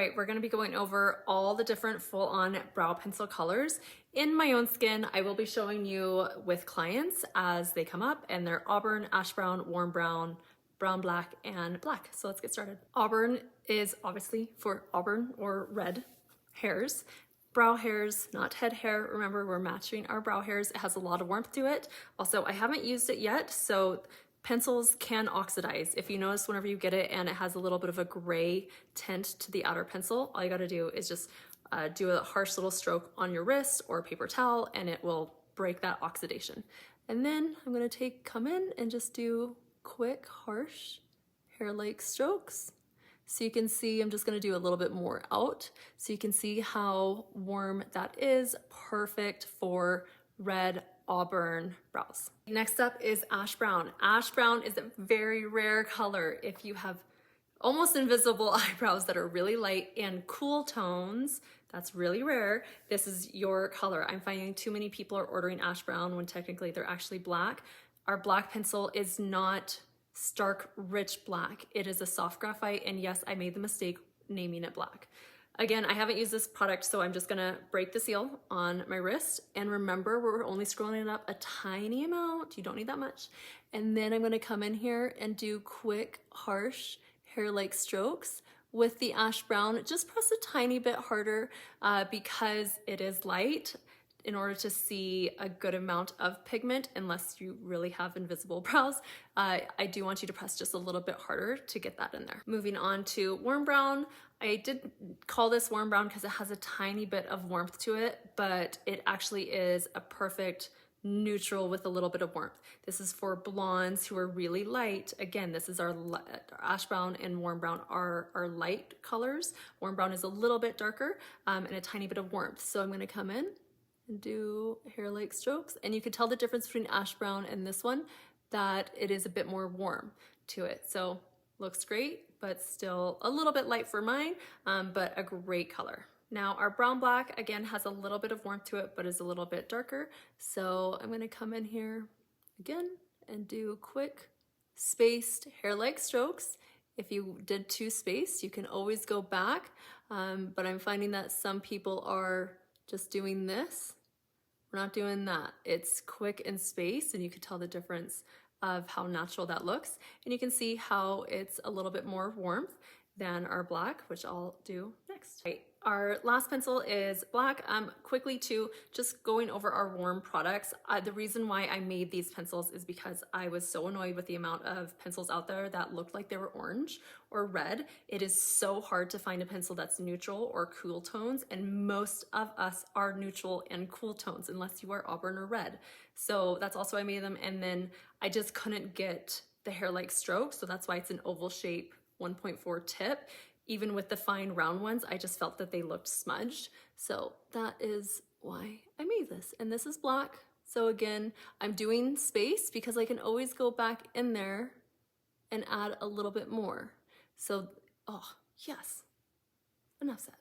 All right, we're gonna be going over all the different full-on brow pencil colors. In my own skin, I will be showing you with clients as they come up, and they're Auburn, ash brown, warm brown, brown black, and black. So let's get started. Auburn is obviously for auburn or red hairs. Brow hairs, not head hair. Remember, we're matching our brow hairs. It has a lot of warmth to it. Also, I haven't used it yet, so pencils can oxidize. If you notice whenever you get it and it has a little bit of a gray tint to the outer pencil, all you gotta do is just do a harsh little stroke on your wrist or a paper towel and it will break that oxidation. And then I'm gonna come in and just do quick, harsh, hair-like strokes. So you can see, I'm just gonna do a little bit more out so you can see how warm that is. Perfect for red auburn brows. Next up is ash brown. Ash brown is a very rare color. If you have almost invisible eyebrows that are really light and cool tones, that's really rare. This is your color. I'm finding too many people are ordering ash brown when technically they're actually black. Our black pencil is not stark, rich black. It is a soft graphite, and yes, I made the mistake naming it black. Again, I haven't used this product, so I'm just gonna break the seal on my wrist. And remember, we're only scrolling it up a tiny amount. You don't need that much. And then I'm gonna come in here and do quick, harsh, hair-like strokes with the ash brown. Just press a tiny bit harder because it is light in order to see a good amount of pigment, unless you really have invisible brows. I do want you to press just a little bit harder to get that in there. Moving on to warm brown. I did call this warm brown because it has a tiny bit of warmth to it, but it actually is a perfect neutral with a little bit of warmth. This is for blondes who are really light. Again, this is our ash brown and warm brown are our light colors. Warm brown is a little bit darker and a tiny bit of warmth. So I'm gonna come in and do hair-like strokes. And you can tell the difference between ash brown and this one, that it is a bit more warm to it. So looks great, but still a little bit light for mine, but a great color. Now our brown black, again, has a little bit of warmth to it, but is a little bit darker. So I'm gonna come in here again and do quick spaced hair-like strokes. If you did too spaced, you can always go back, but I'm finding that some people are just doing this. We're not doing that. It's quick and spaced, and you can tell the difference of how natural that looks. And you can see how it's a little bit more warmth than our black, which I'll do next. Right. Our last pencil is black. Quickly too, just going over our warm products. The reason why I made these pencils is because I was so annoyed with the amount of pencils out there that looked like they were orange or red. It is so hard to find a pencil that's neutral or cool tones, and most of us are neutral and cool tones unless you are auburn or red. So that's also why I made them, and then I just couldn't get the hair-like stroke, so that's why it's an oval shape 1.4 tip. Even with the fine round ones, I just felt that they looked smudged. So that is why I made this. And this is black. So again, I'm doing space because I can always go back in there and add a little bit more. So, oh, yes, enough said.